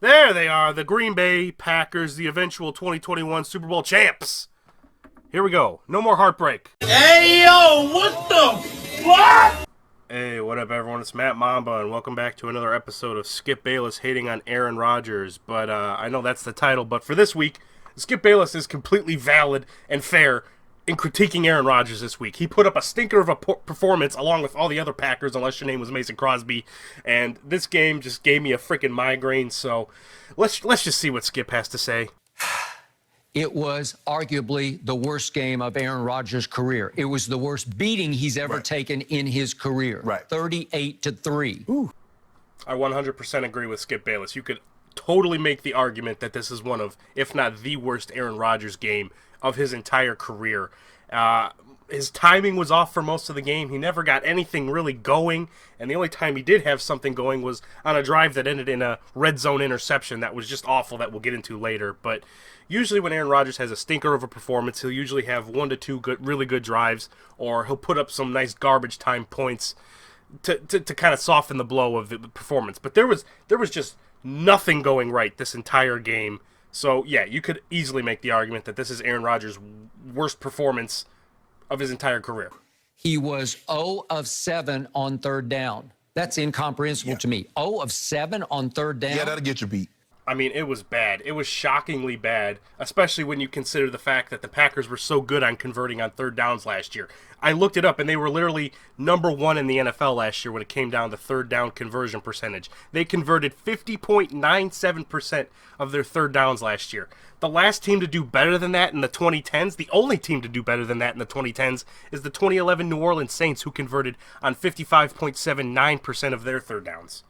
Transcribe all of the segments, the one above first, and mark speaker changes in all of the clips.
Speaker 1: There they are, the Green Bay Packers, the eventual 2021 Super Bowl champs. Here we go. No more heartbreak.
Speaker 2: Hey, yo, what the what?
Speaker 1: Hey, what up, everyone? It's Matt Mamba, and welcome back to another episode of Skip Bayless hating on Aaron Rodgers. But I know that's the title, but for this week, Skip Bayless is completely valid and fair in critiquing Aaron Rodgers this week. He put up a stinker of a performance along with all the other Packers, unless your name was Mason Crosby, and this game just gave me a freaking migraine, so let's just see what Skip has to say.
Speaker 3: It was arguably the worst game of Aaron Rodgers' career. It was the worst beating he's ever taken in his career. 38-3.
Speaker 1: Ooh. I 100% agree with Skip Bayless. You could totally make the argument that this is one of, if not the worst Aaron Rodgers game of his entire career. His timing was off for most of the game. He never got anything really going, and the only time he did have something going was on a drive that ended in a red zone interception that was just awful that we'll get into later. But usually when Aaron Rodgers has a stinker of a performance, he'll usually have 1 to 2 really good drives, or he'll put up some nice garbage time points to kind of soften the blow of the performance. But there was just nothing going right this entire game. So, yeah, you could easily make the argument that this is Aaron Rodgers' worst performance of his entire career.
Speaker 3: He was 0 of 7 on third down. That's incomprehensible to me. 0 of 7 on third down?
Speaker 4: Yeah, that'll get you beat.
Speaker 1: I mean, it was bad. It was shockingly bad, especially when you consider the fact that the Packers were so good on converting on third downs last year. I looked it up, and they were literally number 1 in the NFL last year when it came down to third down conversion percentage. They converted 50.97% of their third downs last year. The last team to do better than that in the 2010s, the only team to do better than that in the 2010s, is the 2011 New Orleans Saints, who converted on 55.79% of their third downs.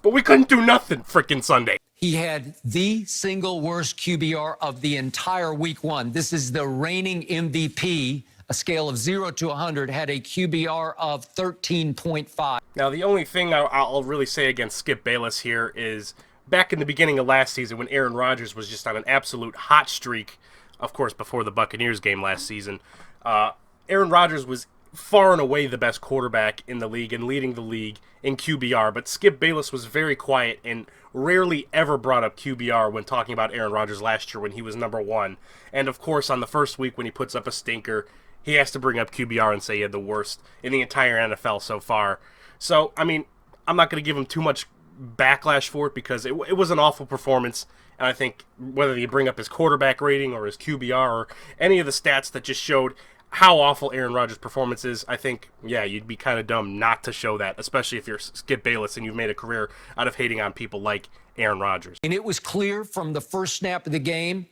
Speaker 1: But we couldn't do nothing frickin' Sunday.
Speaker 3: He had the single worst QBR of the entire week 1. This is the reigning MVP. A scale of 0 to 100 had a QBR of 13.5.
Speaker 1: Now, the only thing I'll really say against Skip Bayless here is back in the beginning of last season when Aaron Rodgers was just on an absolute hot streak, of course, before the Buccaneers game last season, Aaron Rodgers was far and away the best quarterback in the league and leading the league in QBR, but Skip Bayless was very quiet and rarely ever brought up QBR when talking about Aaron Rodgers last year when he was number 1. And of course, on the first week when he puts up a stinker, he has to bring up QBR and say he had the worst in the entire NFL so far. So, I mean, I'm not going to give him too much backlash for it because it was an awful performance. And I think whether you bring up his quarterback rating or his QBR or any of the stats that just showed how awful Aaron Rodgers' performance is, I think, yeah, you'd be kind of dumb not to show that, especially if you're Skip Bayless and you've made a career out of hating on people like Aaron Rodgers.
Speaker 3: And it was clear from the first snap of the game,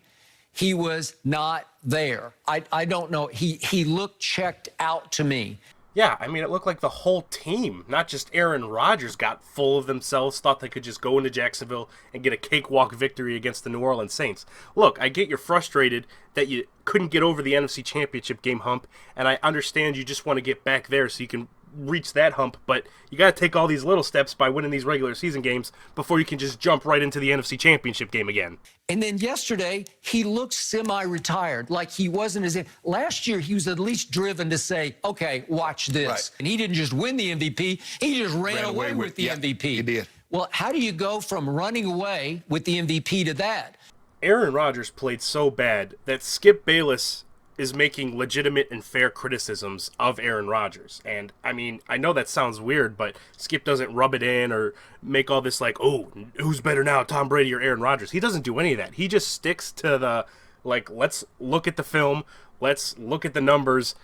Speaker 3: he was not there. I don't know. He looked checked out to me.
Speaker 1: Yeah, I mean, it looked like the whole team, not just Aaron Rodgers, got full of themselves, thought they could just go into Jacksonville and get a cakewalk victory against the New Orleans Saints. Look, I get you're frustrated that you couldn't get over the NFC Championship game hump, and I understand you just want to get back there so you can reach that hump, but you got to take all these little steps by winning these regular season games before you can just jump right into the NFC Championship game again.
Speaker 3: And then yesterday, he looked semi-retired, like he wasn't as... Last year, he was at least driven to say, okay, watch this.
Speaker 4: Right.
Speaker 3: And he didn't just win the MVP, he just ran away with the MVP.
Speaker 4: He did.
Speaker 3: Well, how do you go from running away with the MVP to that?
Speaker 1: Aaron Rodgers played so bad that Skip Bayless is making legitimate and fair criticisms of Aaron Rodgers. And, I mean, I know that sounds weird, but Skip doesn't rub it in or make all this like, oh, who's better now, Tom Brady or Aaron Rodgers? He doesn't do any of that. He just sticks to the, like, let's look at the film, let's look at the numbers.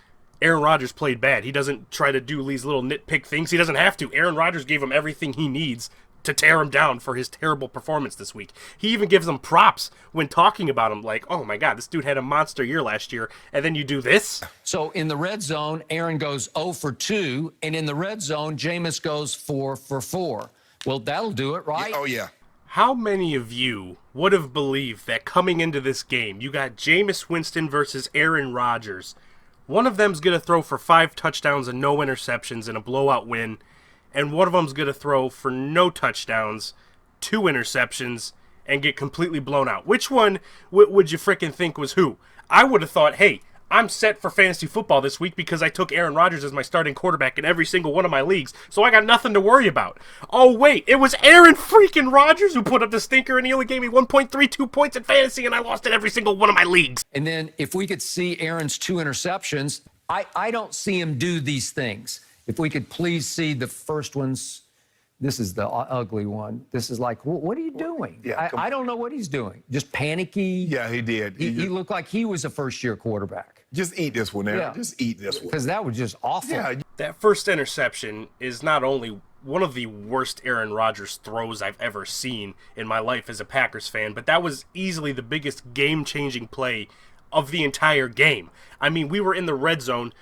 Speaker 1: Aaron Rodgers played bad. He doesn't try to do these little nitpick things. He doesn't have to. Aaron Rodgers gave him everything he needs to tear him down for his terrible performance this week. He even gives him props when talking about him, like, oh my God, this dude had a monster year last year, and then you do this?
Speaker 3: So in the red zone, Aaron goes 0 for 2, and in the red zone, Jameis goes 4 for 4. Well, that'll do it, right?
Speaker 4: Oh, yeah.
Speaker 1: How many of you would have believed that coming into this game, you got Jameis Winston versus Aaron Rodgers? One of them's going to throw for 5 touchdowns and no interceptions in a blowout win, and one of them's going to throw for no touchdowns, 2 interceptions, and get completely blown out. Which one would you frickin' think was who? I would have thought, hey, I'm set for fantasy football this week because I took Aaron Rodgers as my starting quarterback in every single one of my leagues, so I got nothing to worry about. Oh, wait, it was Aaron freaking Rodgers who put up the stinker, and he only gave me 1.32 points in fantasy, and I lost in every single one of my leagues.
Speaker 3: And then if we could see Aaron's 2 interceptions, I don't see him do these things. If we could please see the first ones. This is the ugly one. This is like, what are you doing?
Speaker 4: Yeah,
Speaker 3: I don't know what he's doing. Just panicky.
Speaker 4: Yeah, he did.
Speaker 3: He looked like he was a first-year quarterback.
Speaker 4: Just eat this one, Aaron.
Speaker 3: Yeah.
Speaker 4: Just eat this one.
Speaker 3: Because that was just awful.
Speaker 4: Yeah.
Speaker 1: That first interception is not only one of the worst Aaron Rodgers throws I've ever seen in my life as a Packers fan, but that was easily the biggest game-changing play of the entire game. I mean, we were in the red zone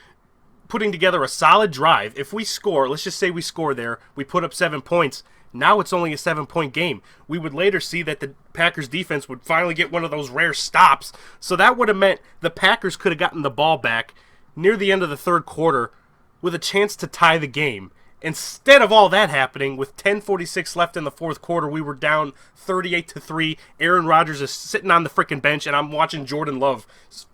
Speaker 1: putting together a solid drive. If we score, let's just say we score there, we put up 7 points. Now it's only a 7-point game. We would later see that the Packers defense would finally get one of those rare stops. So that would have meant the Packers could have gotten the ball back near the end of the third quarter with a chance to tie the game. Instead of all that happening, with 10:46 left in the fourth quarter, we were down 38-3. Aaron Rodgers is sitting on the freaking bench, and I'm watching Jordan Love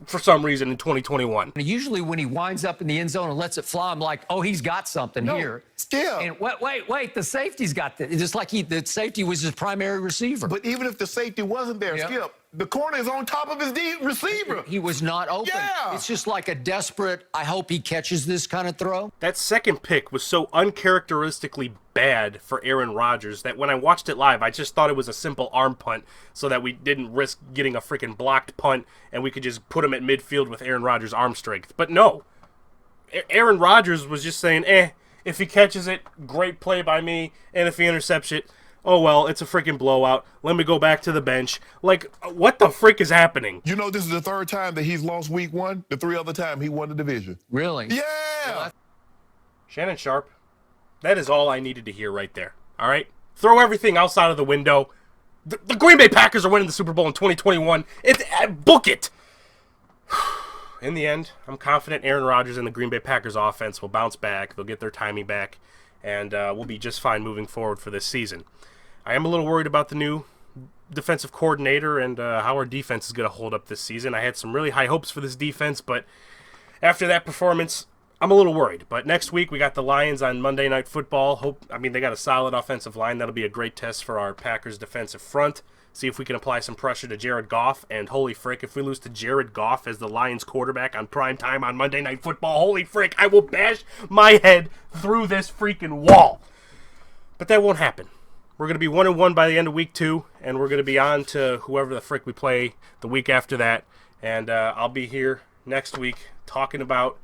Speaker 1: for some reason in 2021.
Speaker 3: Usually when he winds up in the end zone and lets it fly, I'm like, oh, he's got something here.
Speaker 4: Skip.
Speaker 3: And wait, the safety's got this. Just like the safety was his primary receiver.
Speaker 4: But even if the safety wasn't there,
Speaker 3: Yeah.
Speaker 4: Skip, the corner is on top of his receiver.
Speaker 3: He was not open.
Speaker 4: Yeah.
Speaker 3: It's just like a desperate, I hope he catches this kind of throw.
Speaker 1: That second pick was so uncharacteristically bad for Aaron Rodgers that when I watched it live, I just thought it was a simple arm punt so that we didn't risk getting a freaking blocked punt and we could just put him at midfield with Aaron Rodgers' arm strength. But no. Aaron Rodgers was just saying, if he catches it, great play by me, and if he intercepts it, oh well, it's a freaking blowout. Let me go back to the bench. Like, what the frick is happening?
Speaker 4: You know, this is the third time that he's lost week 1. The 3 other time he won the division.
Speaker 3: Really?
Speaker 4: Yeah.
Speaker 1: Shannon Sharp, that is all I needed to hear right there. All right? Throw everything else out of the window. The Green Bay Packers are winning the Super Bowl in 2021. Book it! In the end, I'm confident Aaron Rodgers and the Green Bay Packers offense will bounce back. They'll get their timing back, and we'll be just fine moving forward for this season. I am a little worried about the new defensive coordinator and how our defense is going to hold up this season. I had some really high hopes for this defense, but after that performance, I'm a little worried. But next week, we got the Lions on Monday Night Football. They got a solid offensive line. That'll be a great test for our Packers defensive front. See if we can apply some pressure to Jared Goff. And holy frick, if we lose to Jared Goff as the Lions quarterback on prime time on Monday Night Football, holy frick, I will bash my head through this freaking wall. But that won't happen. We're going to be 1-1 by the end of week 2, and we're going to be on to whoever the frick we play the week after that. And I'll be here next week talking about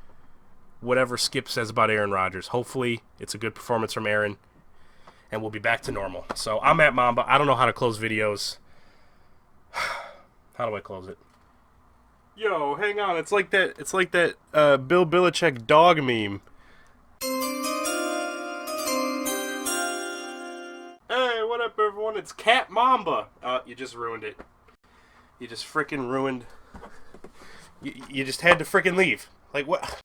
Speaker 1: whatever Skip says about Aaron Rodgers. Hopefully, it's a good performance from Aaron, and we'll be back to normal. So I'm at Mamba. I don't know how to close videos. How do I close it? Yo, hang on. It's like that Bill Belichick dog meme. Hey, what up, everyone? It's Cat Mamba. You just ruined it. You just freaking ruined. You just had to freaking leave. Like, what?